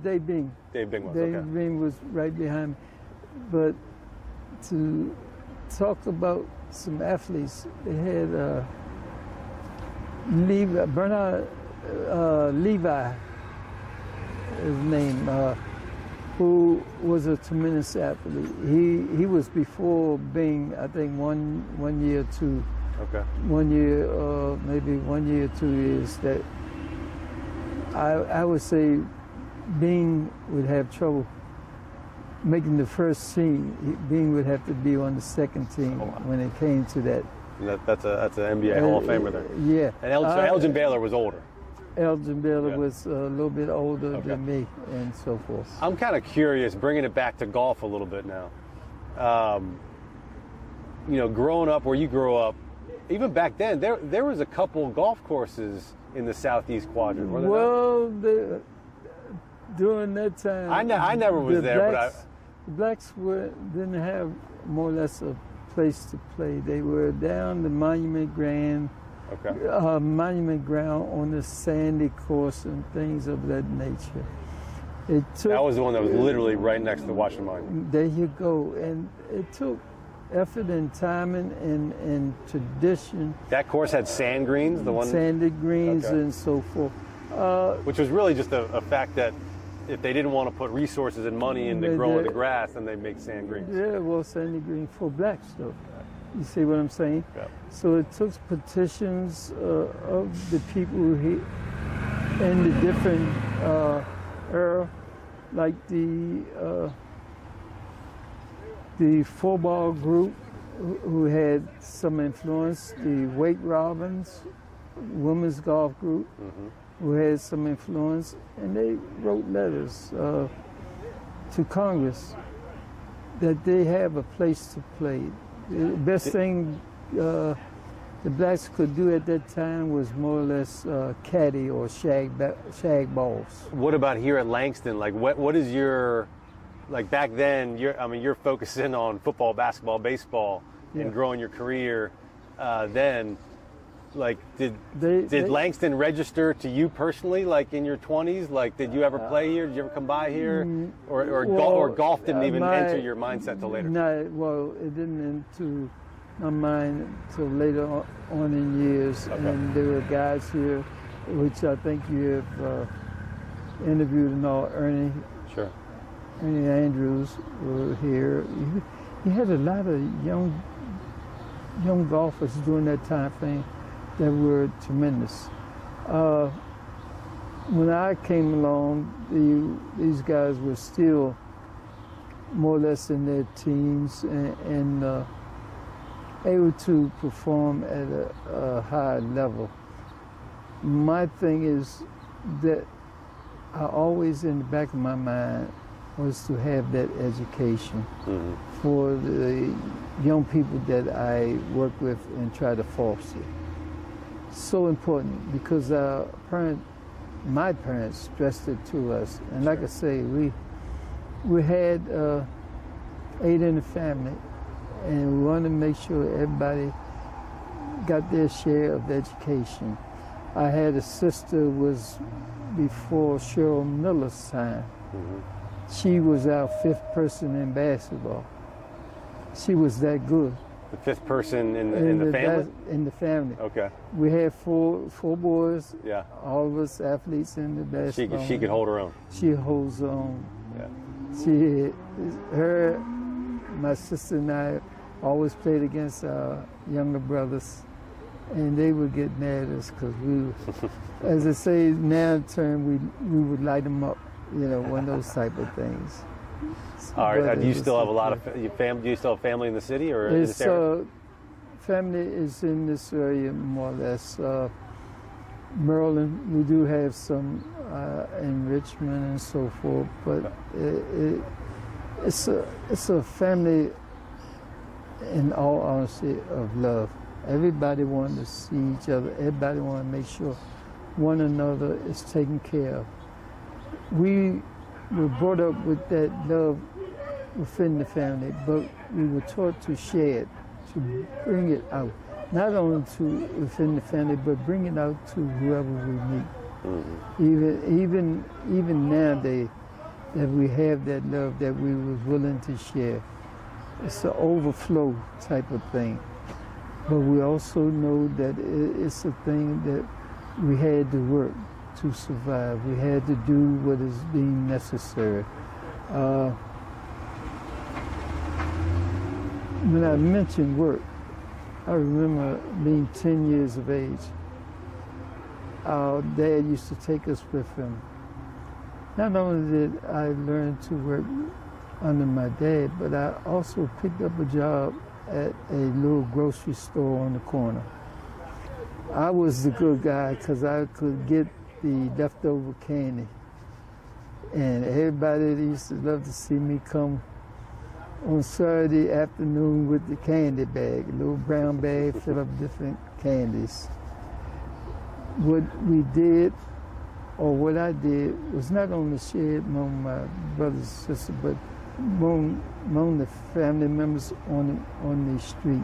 Speaker 9: Dave Bing.
Speaker 8: Dave Bing was,
Speaker 9: Dave Bing was right behind me. But to talk about some athletes, they had Bernard Levi, his name, who was a tremendous athlete. He was before Bing, I think, one year or two.
Speaker 8: Okay.
Speaker 9: 1 year, maybe 1 year, 2 years, that I would say Bing would have trouble making the first team. Bing would have to be on the second team when it came to that.
Speaker 8: And that's an NBA Hall of Famer there.
Speaker 9: Yeah.
Speaker 8: And Elgin Baylor was older.
Speaker 9: Elgin Baylor was a little bit older than me, and so forth.
Speaker 8: I'm kind of curious, bringing it back to golf a little bit now. You know, growing up where you grew up, even back then, there was a couple golf courses in the southeast quadrant. Were there
Speaker 9: well, during that time,
Speaker 8: I never was there, but
Speaker 9: the blacks didn't have more or less a place to play. They were down the Monument Ground, Monument Ground on the sandy course and things of that nature.
Speaker 8: That was the one that was literally right next to Washington Monument.
Speaker 9: There you go, and it took effort and time and tradition.
Speaker 8: That course had sand greens, the one
Speaker 9: Sanded greens
Speaker 8: Okay.
Speaker 9: and so forth.
Speaker 8: Which was really just a fact that if they didn't want to put resources and money into growing the grass, then they make sand greens.
Speaker 9: Yeah, well, sanded green for blacks, though. You see what I'm saying?
Speaker 8: Yeah.
Speaker 9: So it took petitions of the people who in the different era, like the football group who had some influence, the Wake Robins women's golf group who had some influence, and they wrote letters to Congress that they have a place to play. The best thing the blacks could do at that time was more or less caddy or shag balls.
Speaker 8: What about here at Langston? Like, what is your, like back then? You're focusing on football, basketball, baseball, and growing your career. Then, like, did Langston register to you personally, like in your 20s? Like, did you ever play here? Did you ever come by here, or golf didn't even enter your mindset till later?
Speaker 9: No, well, it didn't enter my mind until later on in years.
Speaker 8: Okay.
Speaker 9: And there were guys here, which I think you have interviewed and all. Ernie Andrews were here. You had a lot of young golfers during that time frame that were tremendous. When I came along, these guys were still more or less in their teens and able to perform at a high level. My thing is that I always, in the back of my mind, was to have that education for the young people that I work with and try to foster. So important, because my parents stressed it to us. And like I say, we had 8 in the family, and we wanted to make sure everybody got their share of education. I had a sister was before Cheryl Miller's time. She was our 5th person in basketball. She was that good.
Speaker 8: The 5th person in the family?
Speaker 9: In the family.
Speaker 8: Okay.
Speaker 9: We had four boys.
Speaker 8: Yeah.
Speaker 9: All of us athletes in the basketball.
Speaker 8: She could hold her own.
Speaker 9: She holds her own.
Speaker 8: Yeah.
Speaker 9: My sister and I always played against our younger brothers, and they would get mad at us because we, as I say now term, we would light them up, one of those type of things.
Speaker 8: All right. Do you still have a lot of do you still have family in the city or in this area?
Speaker 9: Family is in this area more or less. Maryland, we do have some in Richmond and so forth, but it's a family, in all honesty, of love. Everybody wants to see each other. Everybody wants to make sure one another is taken care of. We were brought up with that love within the family, but we were taught to share it, to bring it out. Not only to within the family, but bring it out to whoever we meet. Even nowadays, that we have that love that we were willing to share. It's an overflow type of thing. But we also know that it's a thing that we had to work to survive. We had to do what is being necessary. When I mentioned work, I remember being 10 years of age. Our dad used to take us with him. Not only did I learn to work under my dad, but I also picked up a job at a little grocery store on the corner. I was the good guy because I could get the leftover candy. And everybody used to love to see me come on Saturday afternoon with the candy bag, a little brown bag full of different candies. What we did, or what I did, was not only share it among my brothers and sisters, but among the family members on the street.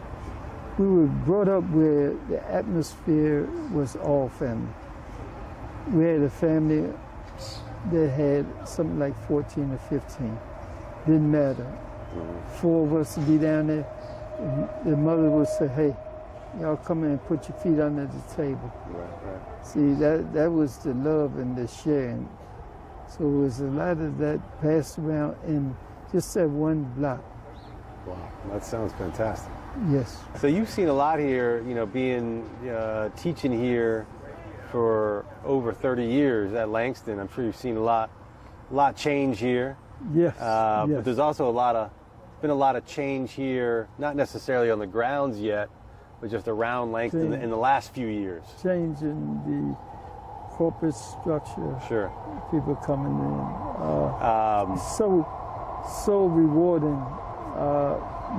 Speaker 9: We were brought up where the atmosphere was all family. We had a family that had something like 14 or 15. Didn't matter. 4 of us would be down there. the mother would say, "Hey, y'all come in and put your feet under the table."
Speaker 8: Right.
Speaker 9: See, that was the love and the sharing. So it was a lot of that passed around in just that one block.
Speaker 8: Wow, that sounds fantastic.
Speaker 9: Yes.
Speaker 8: So you've seen a lot here, being teaching here for over 30 years at Langston. I'm sure you've seen a lot change here.
Speaker 9: Yes.
Speaker 8: But
Speaker 9: yes.
Speaker 8: there's also been a lot of change here, not necessarily on the grounds yet, but just around Langston in the last few years.
Speaker 9: Change in the corporate structure.
Speaker 8: Sure.
Speaker 9: People coming in. So rewarding.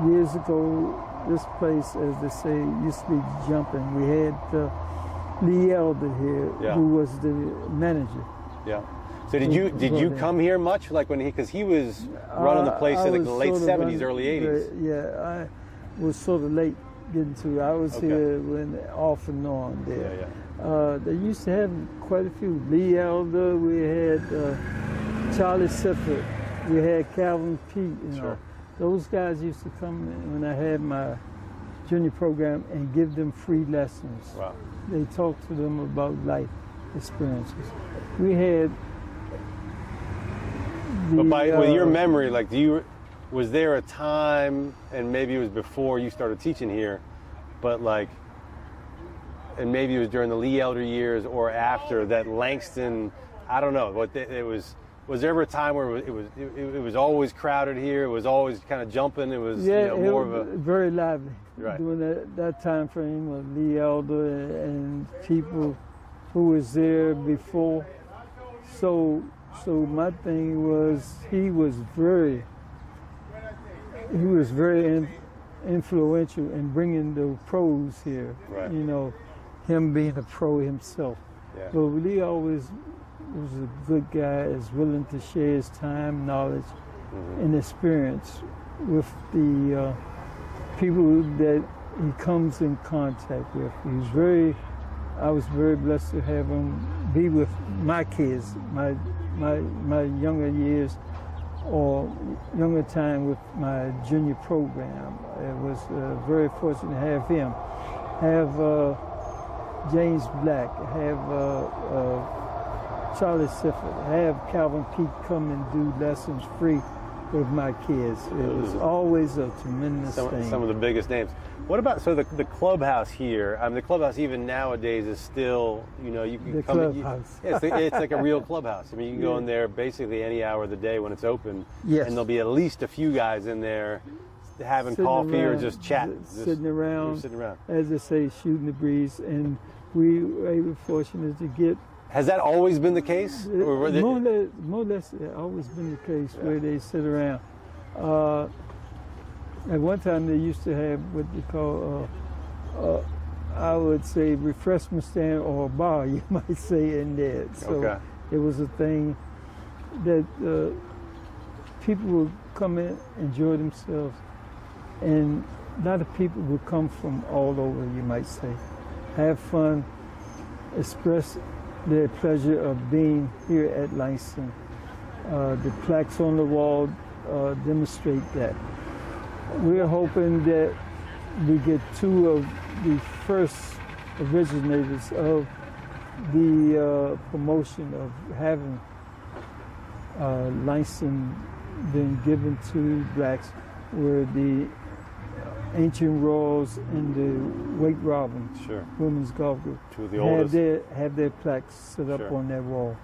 Speaker 9: Years ago, this place, as they say, used to be jumping. We had Lee Elder here, who was the manager.
Speaker 8: Yeah. So did you come here much, like because he was running the place in the late 70s, early 80s?
Speaker 9: Yeah, I was sort of late getting to. I was here when off and on there.
Speaker 8: Yeah.
Speaker 9: They used to have quite a few. Lee Elder, we had Charlie Sifford, we had Calvin Pete.
Speaker 8: Sure.
Speaker 9: Those guys used to come when I had my junior program and give them free lessons.
Speaker 8: Wow.
Speaker 9: They talked to them about life experiences. We had.
Speaker 8: With your memory, was there a time, and maybe it was before you started teaching here, and maybe it was during the Lee Elder years or after, that Langston, I don't know, but it was there ever a time where it was always crowded here? It was always kind of jumping. It was more of a
Speaker 9: very lively.
Speaker 8: Right.
Speaker 9: During that time frame of Lee Elder and people who was there before. So my thing was he was very influential in bringing the pros here.
Speaker 8: Right.
Speaker 9: Him being a pro himself.
Speaker 8: Yeah.
Speaker 9: But Lee always was a good guy, is willing to share his time, knowledge, and experience with the people that he comes in contact with. I was very blessed to have him be with my kids, my younger years or younger time with my junior program. It was very fortunate to have him, have James Black, have Charlie Sifford, have Calvin Pete come and do lessons free with my kids. It was always a tremendous thing.
Speaker 8: Some of the biggest names. What about the clubhouse here? I mean, the clubhouse even nowadays is still, you can
Speaker 9: the
Speaker 8: come.
Speaker 9: Clubhouse.
Speaker 8: It's like a real clubhouse. I mean, you can go in there basically any hour of the day when it's open,
Speaker 9: yes.
Speaker 8: and there'll be at least a few guys in there having coffee or just chatting,
Speaker 9: sitting around, as they say, shooting the breeze. And we were fortunate to get.
Speaker 8: Has that always been the case?
Speaker 9: More or less, it's always been the case where they sit around. At one time, they used to have what they call, I would say, refreshment stand or a bar, you might say, in there. So it was a thing that people would come in, enjoy themselves, and a lot of people would come from all over, you might say, have fun, express their pleasure of being here at Langston. The plaques on the wall demonstrate that. We're hoping that we get two of the first originators of the promotion of having Langston been given to blacks, where the Ancient Royals and the Wake Robin women's golf group have their plaques set up on that wall.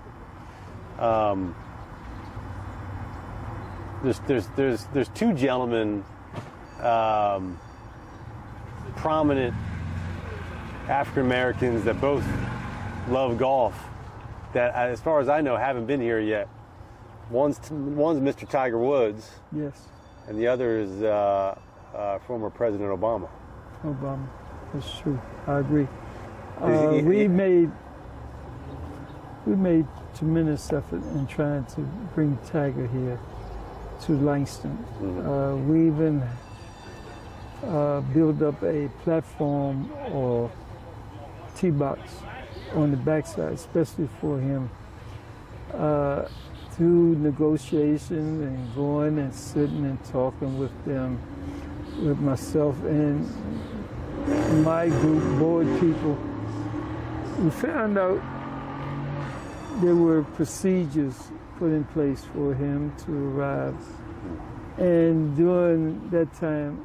Speaker 8: There's two gentlemen, prominent African Americans that both love golf, that, as far as I know, haven't been here yet. One's Mr. Tiger Woods.
Speaker 9: Yes.
Speaker 8: And the other is former President Obama.
Speaker 9: Obama, that's true. I agree. We made tremendous effort in trying to bring Tiger here to Langston.
Speaker 8: Mm-hmm.
Speaker 9: We even built up a platform or tee box on the backside, especially for him. Through negotiation and going and sitting and talking with them, with myself and my group, board people, we found out there were procedures put in place for him to arrive. And during that time,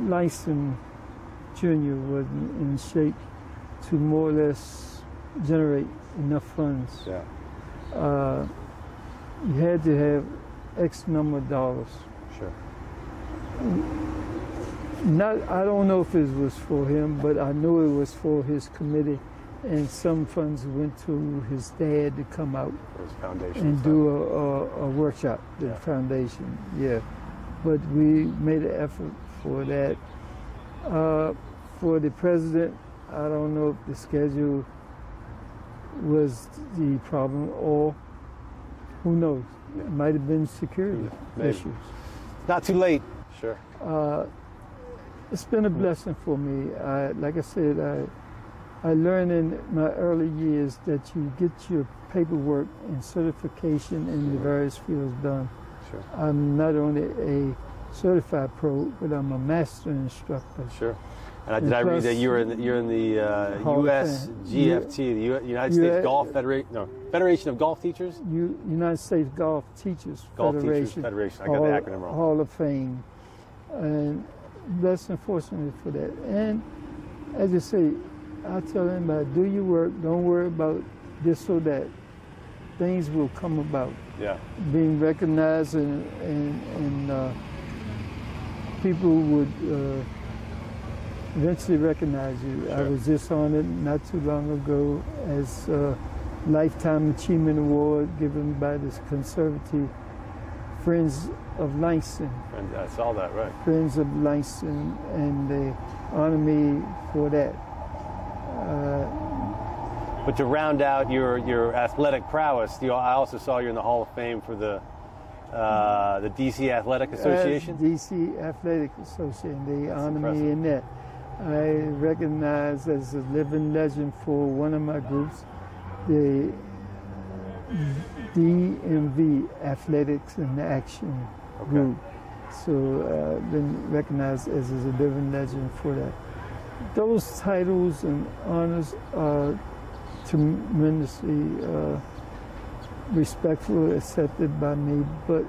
Speaker 9: Langston Jr. wasn't in shape to more or less generate enough funds.
Speaker 8: Yeah.
Speaker 9: You had to have X number of dollars.
Speaker 8: Sure.
Speaker 9: I don't know if it was for him, but I know it was for his committee, and some funds went to his dad to come out
Speaker 8: For his foundation
Speaker 9: and
Speaker 8: stuff.
Speaker 9: do a workshop, the foundation, yeah. But we made an effort for that. For the president, I don't know if the schedule was the problem, or who knows?
Speaker 8: Yeah.
Speaker 9: It might have been security
Speaker 8: Maybe.
Speaker 9: issues.
Speaker 8: Not too late. Sure.
Speaker 9: It's been a blessing for me. Like I said, I learned in my early years that you get your paperwork and certification in the various fields done.
Speaker 8: Sure.
Speaker 9: I'm not only a certified pro, but I'm a master instructor.
Speaker 8: Sure. And did I read that you're in the
Speaker 9: Hall of
Speaker 8: USGFT, the United States Golf Federation? No, Federation of Golf Teachers.
Speaker 9: United States Golf Teachers
Speaker 8: Golf
Speaker 9: Federation.
Speaker 8: Teachers Federation. I got the acronym wrong.
Speaker 9: Hall of Fame, and blessed and fortunate for that. And as I say, I tell anybody, do your work. Don't worry about this or that. Things will come about.
Speaker 8: Yeah.
Speaker 9: Being recognized and people would eventually recognize you.
Speaker 8: Sure.
Speaker 9: I was just honored not too long ago as a Lifetime Achievement Award given by the conservative Friends of Langston.
Speaker 8: And I saw that, right.
Speaker 9: Friends of Langston, and they honor me for that.
Speaker 8: But to round out your athletic prowess, I also saw you in the Hall of Fame for the DC Athletic Association.
Speaker 9: DC Athletic Association, they honor
Speaker 8: impressive.
Speaker 9: me in that. I recognize as a living legend for one of my groups, the DMV Athletics in Action group. So I've been recognized as a living legend for that. Those titles and honors are tremendously respectfully accepted by me, but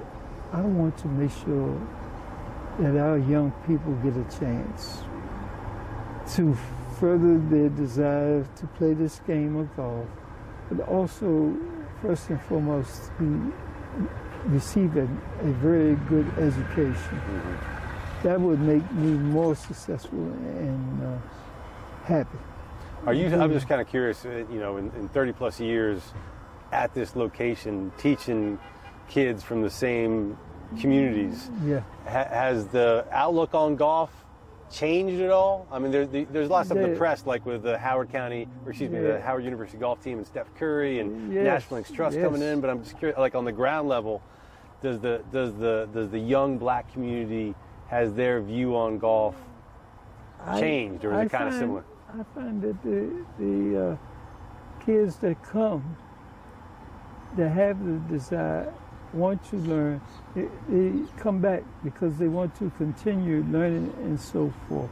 Speaker 9: I want to make sure that our young people get a chance to further their desire to play this game of golf, but also, first and foremost, to receive a very good education.
Speaker 8: Mm-hmm.
Speaker 9: That would make me more successful and happy.
Speaker 8: I'm just kind of curious, in 30 plus years at this location, teaching kids from the same communities, has the outlook on golf changed at all? I mean, there's a lot of stuff in the press, like with the Howard the Howard University golf team and Steph Curry and National Links Trust coming in. But I'm just curious, like on the ground level, does the young black community, has their view on golf changed, or is it kind of similar?
Speaker 9: I find that the kids that come, that have the desire, want to learn, they come back because they want to continue learning and so forth.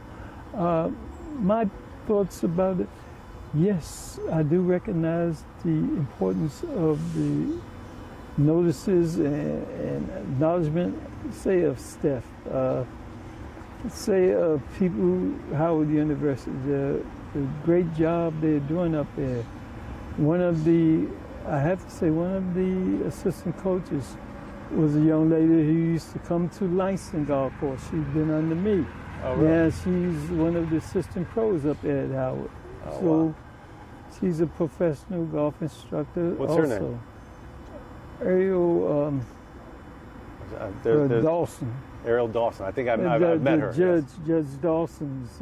Speaker 9: My thoughts about it, yes, I do recognize the importance of the notices and acknowledgement, say of Steph, say of people, Howard University, the great job they're doing up there. I have to say, one of the assistant coaches was a young lady who used to come to Langston Golf Course. She's been under me.
Speaker 8: Oh, really?
Speaker 9: Yeah, she's one of the assistant pros up there at Howard.
Speaker 8: Oh,
Speaker 9: so
Speaker 8: wow.
Speaker 9: She's a professional golf instructor.
Speaker 8: What's
Speaker 9: also.
Speaker 8: her name?
Speaker 9: Ariel Dawson.
Speaker 8: Ariel Dawson. I think I've met her.
Speaker 9: Judge Dawson's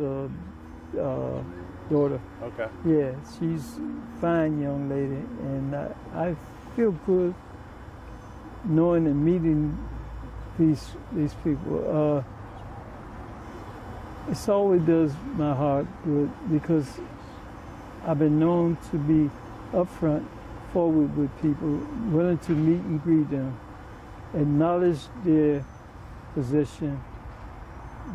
Speaker 9: daughter.
Speaker 8: Okay.
Speaker 9: Yeah, she's a fine young lady, and I feel good knowing and meeting these people. It always does my heart good because I've been known to be upfront, forward with people, willing to meet and greet them, acknowledge their position,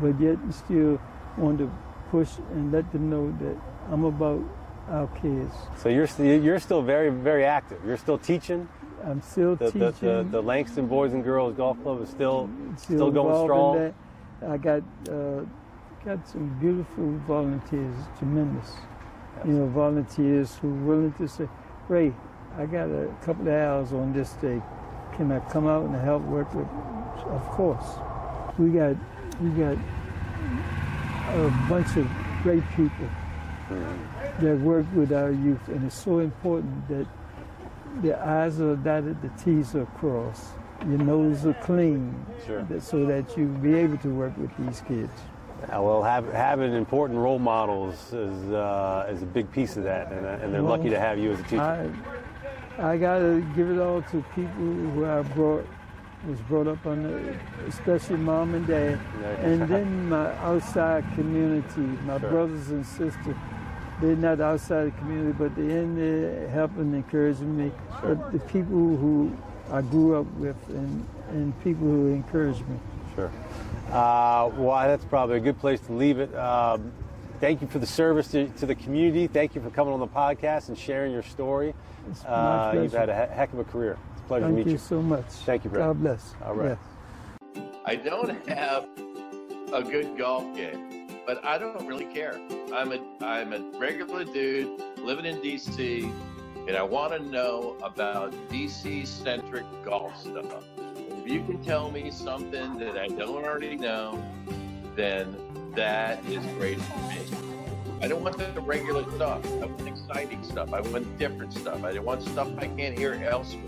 Speaker 9: but yet still want to push and let them know that I'm about our kids.
Speaker 8: So you're still very, very active. You're still teaching.
Speaker 9: I'm still teaching.
Speaker 8: The Langston Boys and Girls Golf Club is still going strong.
Speaker 9: I got some beautiful volunteers, tremendous. Yes. You know, volunteers who are willing to say, Ray, I got a couple of hours on this day. Can I come out and help work with? Of course. We got a bunch of great people that work with our youth, and it's so important that the I's are dotted, the T's are crossed, your nose are clean,
Speaker 8: sure,
Speaker 9: so that you be able to work with these kids.
Speaker 8: Well, having important role models is a big piece of that, and they're lucky to have you as a teacher.
Speaker 9: I gotta give it all to people who was brought up under, especially mom and dad, and then my outside community, my brothers and sisters. They're not outside the community, but they're in there helping, encouraging me. But the people who I grew up with and people who encouraged me.
Speaker 8: Sure. Well, that's probably a good place to leave it. Thank you for the service to the community. Thank you for coming on the podcast and sharing your story.
Speaker 9: It's my pleasure.
Speaker 8: You've had a heck of a career. It's a pleasure to meet you.
Speaker 9: Thank you so much.
Speaker 8: Thank you, Brett.
Speaker 9: God bless.
Speaker 8: All right.
Speaker 9: Yes.
Speaker 5: I don't have a good golf game, but I don't really care. I'm a regular dude living in DC, and I want to know about DC-centric golf stuff. If you can tell me something that I don't already know, then that is great for me. I don't want the regular stuff. I want exciting stuff. I want different stuff. I want stuff I can't hear elsewhere.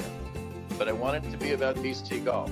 Speaker 5: But I want it to be about DC golf.